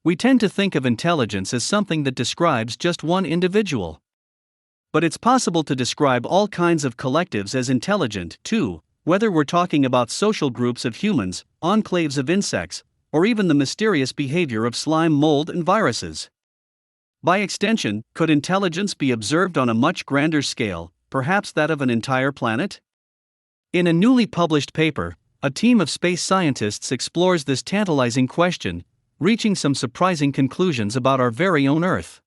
We tend to think of intelligence as something that describes just one individual. But it's possible to describe all kinds of collectives as intelligent, too, whether we're talking about social groups of humans, enclaves of insects, or even the mysterious behavior of slime mold and viruses. By extension, could intelligence be observed on a much grander scale, perhaps that of an entire planet? In a newly published paper, a team of space scientists explores this tantalizing question, reaching some surprising conclusions about our very own Earth.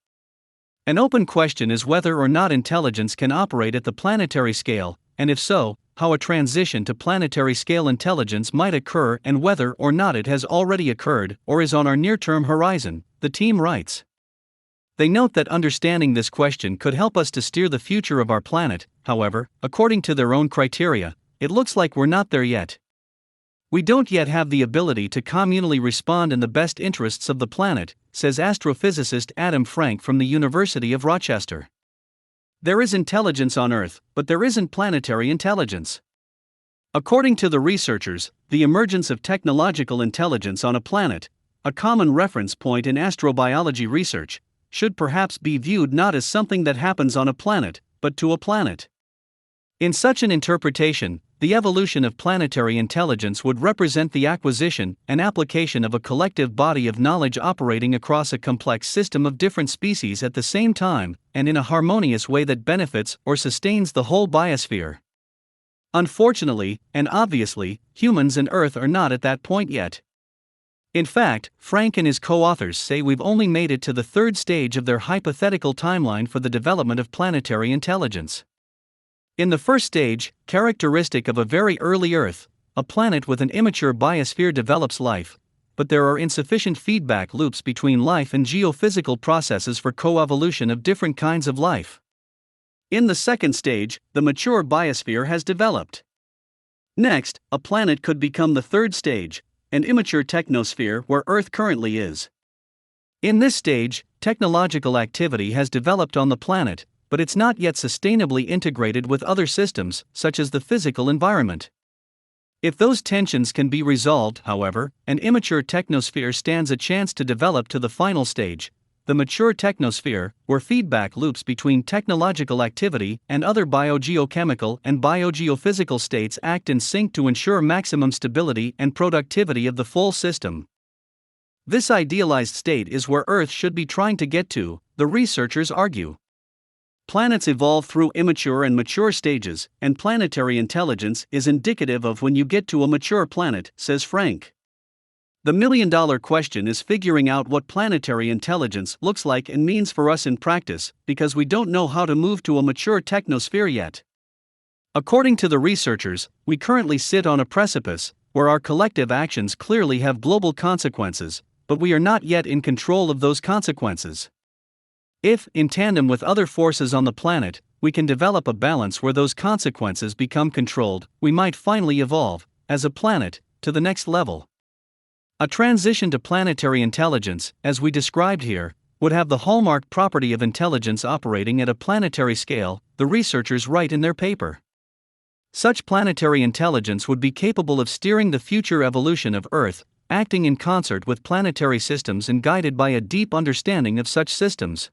An open question is whether or not intelligence can operate at the planetary scale, and if so, how a transition to planetary-scale intelligence might occur and whether or not it has already occurred or is on our near-term horizon, the team writes. They note that understanding this question could help us to steer the future of our planet. However, according to their own criteria, it looks like we're not there yet. We don't yet have the ability to communally respond in the best interests of the planet, says astrophysicist Adam Frank from the University of Rochester. There is intelligence on Earth, but there isn't planetary intelligence. According to the researchers, the emergence of technological intelligence on a planet, a common reference point in astrobiology research, should perhaps be viewed not as something that happens on a planet, but to a planet. In such an interpretation, the evolution of planetary intelligence would represent the acquisition and application of a collective body of knowledge operating across a complex system of different species at the same time, and in a harmonious way that benefits or sustains the whole biosphere. Unfortunately, and obviously, humans and Earth are not at that point yet. In fact, Frank and his co-authors say we've only made it to the third stage of their hypothetical timeline for the development of planetary intelligence. In the first stage, characteristic of a very early Earth, a planet with an immature biosphere develops life, but there are insufficient feedback loops between life and geophysical processes for coevolution of different kinds of life. In the second stage, the mature biosphere has developed. Next, a planet could become the third stage, an immature technosphere where Earth currently is. In this stage, technological activity has developed on the planet, but it's not yet sustainably integrated with other systems, such as the physical environment. If those tensions can be resolved, however, an immature technosphere stands a chance to develop to the final stage, the mature technosphere, where feedback loops between technological activity and other biogeochemical and biogeophysical states act in sync to ensure maximum stability and productivity of the full system. This idealized state is where Earth should be trying to get to, the researchers argue. Planets evolve through immature and mature stages, and planetary intelligence is indicative of when you get to a mature planet, says Frank. The million-dollar question is figuring out what planetary intelligence looks like and means for us in practice, because we don't know how to move to a mature technosphere yet. According to the researchers, we currently sit on a precipice, where our collective actions clearly have global consequences, but we are not yet in control of those consequences. If, in tandem with other forces on the planet, we can develop a balance where those consequences become controlled, we might finally evolve, as a planet, to the next level. A transition to planetary intelligence, as we described here, would have the hallmark property of intelligence operating at a planetary scale, the researchers write in their paper. Such planetary intelligence would be capable of steering the future evolution of Earth, acting in concert with planetary systems and guided by a deep understanding of such systems.